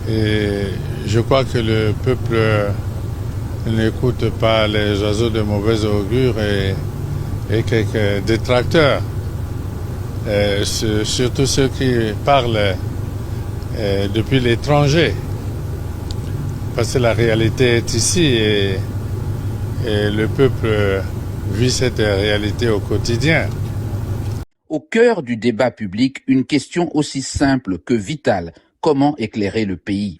Et je crois que le peuple n'écoute pas les oiseaux de mauvais augure et quelques détracteurs, surtout ceux qui parlent depuis l'étranger. Parce que la réalité est ici et le peuple vit cette réalité au quotidien. Au cœur du débat public, une question aussi simple que vitale. Comment éclairer le pays?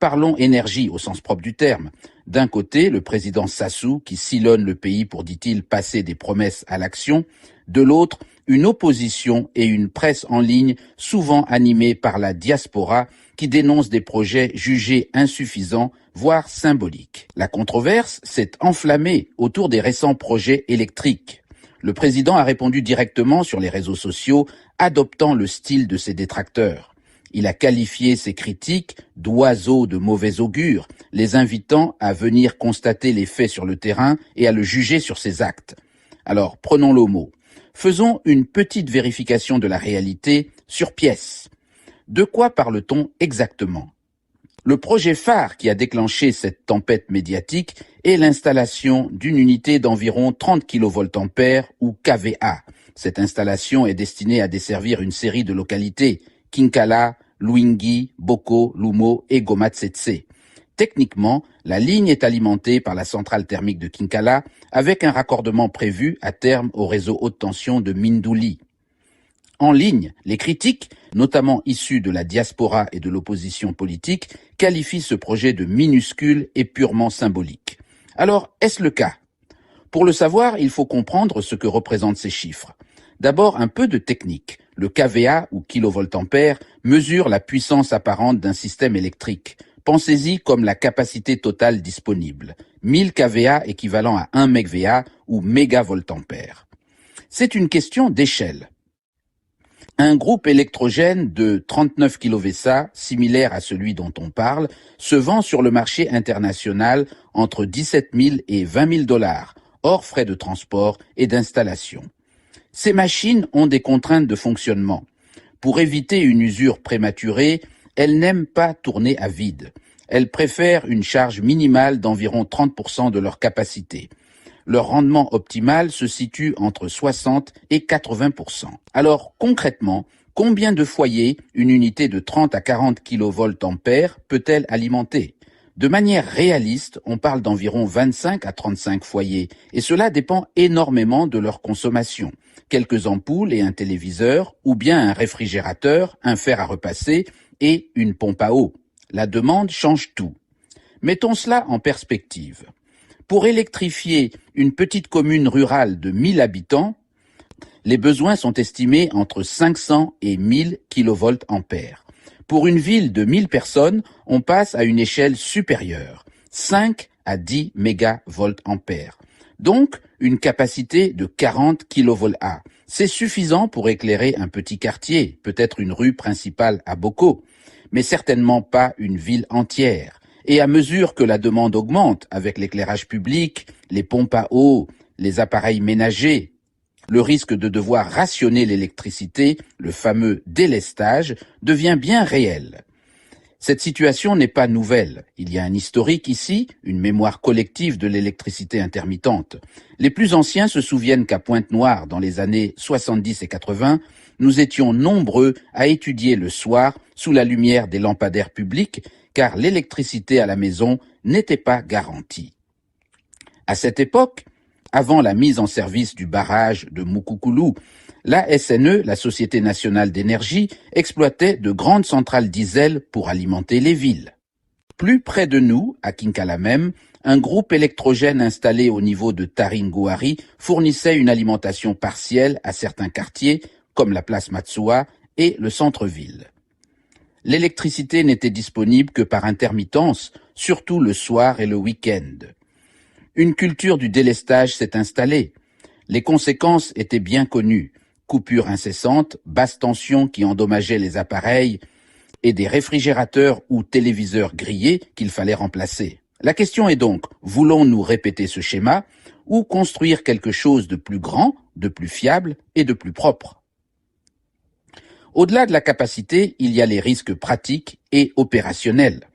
Parlons énergie au sens propre du terme. D'un côté, le président Sassou qui sillonne le pays pour, dit-il, passer des promesses à l'action. De l'autre, une opposition et une presse en ligne souvent animée par la diaspora qui dénonce des projets jugés insuffisants, voire symboliques. La controverse s'est enflammée autour des récents projets électriques. Le président a répondu directement sur les réseaux sociaux, adoptant le style de ses détracteurs. Il a qualifié ses critiques d'oiseaux de mauvais augure, les invitant à venir constater les faits sur le terrain et à le juger sur ses actes. Alors, prenons-le au mot. Faisons une petite vérification de la réalité sur pièce. De quoi parle-t-on exactement? Le projet phare qui a déclenché cette tempête médiatique est l'installation d'une unité d'environ 30 kVA ou kVA. Cette installation est destinée à desservir une série de localités, Kinkala, Luingi, Boko, Lumo et Gomatsetse. Techniquement, la ligne est alimentée par la centrale thermique de Kinkala avec un raccordement prévu à terme au réseau haute tension de Mindouli. En ligne, les critiques, notamment issus de la diaspora et de l'opposition politique, qualifient ce projet de minuscule et purement symbolique. Alors, est-ce le cas? Pour le savoir, il faut comprendre ce que représentent ces chiffres. D'abord, un peu de technique. Le kVA, ou kilovoltampère, mesure la puissance apparente d'un système électrique. Pensez-y comme la capacité totale disponible. 1000 kVA équivalent à 1 MVA ou mégavoltampère. C'est une question d'échelle. Un groupe électrogène de 39 kVA, similaire à celui dont on parle, se vend sur le marché international entre 17 000 et 20 000 $, hors frais de transport et d'installation. Ces machines ont des contraintes de fonctionnement. Pour éviter une usure prématurée, elles n'aiment pas tourner à vide. Elles préfèrent une charge minimale d'environ 30% de leur capacité. Leur rendement optimal se situe entre 60 et 80%. Alors, concrètement, combien de foyers une unité de 30 à 40 kVA peut-elle alimenter? De manière réaliste, on parle d'environ 25 à 35 foyers, et cela dépend énormément de leur consommation. Quelques ampoules et un téléviseur, ou bien un réfrigérateur, un fer à repasser et une pompe à eau. La demande change tout. Mettons cela en perspective. Pour électrifier une petite commune rurale de 1000 habitants, les besoins sont estimés entre 500 et 1000 kVA. Pour une ville de 1000 personnes, on passe à une échelle supérieure, 5 à 10 MVA. Donc, une capacité de 40 kVA. C'est suffisant pour éclairer un petit quartier, peut-être une rue principale à Boko, mais certainement pas une ville entière. Et à mesure que la demande augmente avec l'éclairage public, les pompes à eau, les appareils ménagers, le risque de devoir rationner l'électricité, le fameux délestage, devient bien réel. Cette situation n'est pas nouvelle. Il y a un historique ici, une mémoire collective de l'électricité intermittente. Les plus anciens se souviennent qu'à Pointe-Noire, dans les années 70 et 80, nous étions nombreux à étudier le soir sous la lumière des lampadaires publics, car l'électricité à la maison n'était pas garantie. À cette époque, avant la mise en service du barrage de Mukukulu, la SNE, la Société nationale d'énergie, exploitait de grandes centrales diesel pour alimenter les villes. Plus près de nous, à Kinkala même, un groupe électrogène installé au niveau de Taringouari fournissait une alimentation partielle à certains quartiers, comme la place Matsua et le centre-ville. L'électricité n'était disponible que par intermittence, surtout le soir et le week-end. Une culture du délestage s'est installée. Les conséquences étaient bien connues. Coupures incessantes, basse tension qui endommageaient les appareils et des réfrigérateurs ou téléviseurs grillés qu'il fallait remplacer. La question est donc, voulons-nous répéter ce schéma ou construire quelque chose de plus grand, de plus fiable et de plus propre? Au-delà de la capacité, il y a les risques pratiques et opérationnels.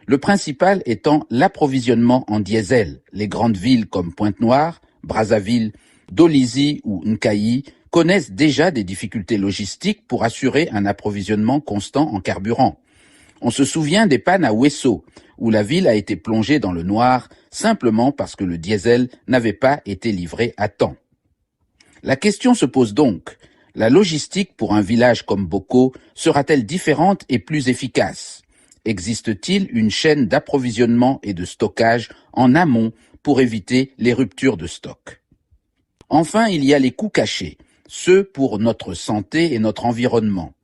Le principal étant l'approvisionnement en diesel. Les grandes villes comme Pointe-Noire, Brazzaville, Dolisie ou Nkayi connaissent déjà des difficultés logistiques pour assurer un approvisionnement constant en carburant. On se souvient des pannes à Ouesso, où la ville a été plongée dans le noir simplement parce que le diesel n'avait pas été livré à temps. La question se pose donc, la logistique pour un village comme Boko sera-t-elle différente et plus efficace? Existe-t-il une chaîne d'approvisionnement et de stockage en amont pour éviter les ruptures de stock? Enfin, il y a les coûts cachés, ceux pour notre santé et notre environnement.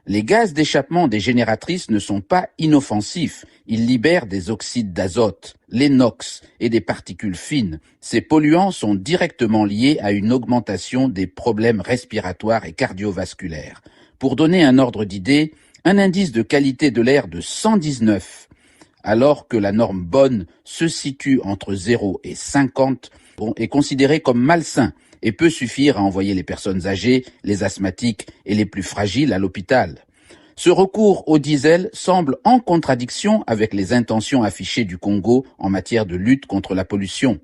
Les gaz d'échappement des génératrices ne sont pas inoffensifs, ils libèrent des oxydes d'azote, les NOx et des particules fines. Ces polluants sont directement liés à une augmentation des problèmes respiratoires et cardiovasculaires. Pour donner un ordre d'idée, un indice de qualité de l'air de 119, alors que la norme bonne se situe entre 0 et 50, est considéré comme malsain et peut suffire à envoyer les personnes âgées, les asthmatiques et les plus fragiles à l'hôpital. Ce recours au diesel semble en contradiction avec les intentions affichées du Congo en matière de lutte contre la pollution.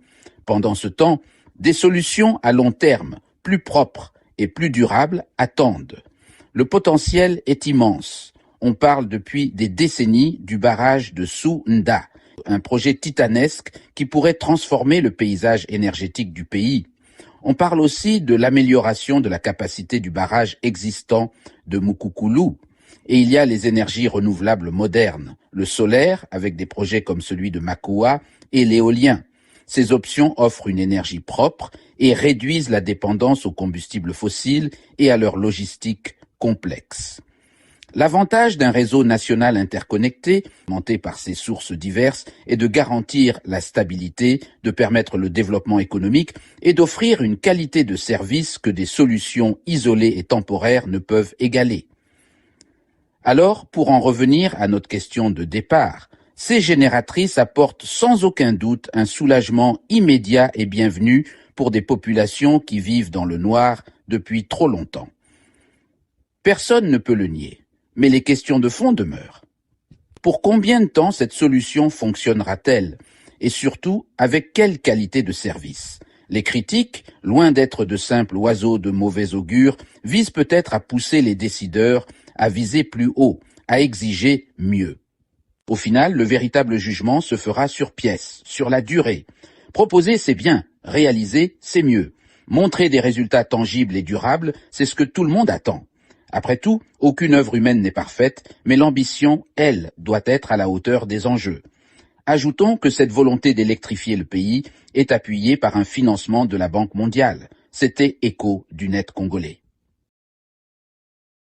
Pendant ce temps, des solutions à long terme, plus propres et plus durables, attendent. Le potentiel est immense. On parle depuis des décennies du barrage de Sou-Nda, un projet titanesque qui pourrait transformer le paysage énergétique du pays. On parle aussi de l'amélioration de la capacité du barrage existant de Mukukulu. Et il y a les énergies renouvelables modernes, le solaire avec des projets comme celui de Makua et l'éolien. Ces options offrent une énergie propre et réduisent la dépendance aux combustibles fossiles et à leur logistique complexe. L'avantage d'un réseau national interconnecté, alimenté par ses sources diverses, est de garantir la stabilité, de permettre le développement économique et d'offrir une qualité de service que des solutions isolées et temporaires ne peuvent égaler. Alors, pour en revenir à notre question de départ, ces génératrices apportent sans aucun doute un soulagement immédiat et bienvenu pour des populations qui vivent dans le noir depuis trop longtemps. Personne ne peut le nier. Mais les questions de fond demeurent. Pour combien de temps cette solution fonctionnera-t-elle? Et surtout, avec quelle qualité de service? Les critiques, loin d'être de simples oiseaux de mauvais augure, visent peut-être à pousser les décideurs à viser plus haut, à exiger mieux. Au final, le véritable jugement se fera sur pièce, sur la durée. Proposer, c'est bien. Réaliser, c'est mieux. Montrer des résultats tangibles et durables, c'est ce que tout le monde attend. Après tout, aucune œuvre humaine n'est parfaite, mais l'ambition, elle, doit être à la hauteur des enjeux. Ajoutons que cette volonté d'électrifier le pays est appuyée par un financement de la Banque mondiale. C'était écho du net congolais.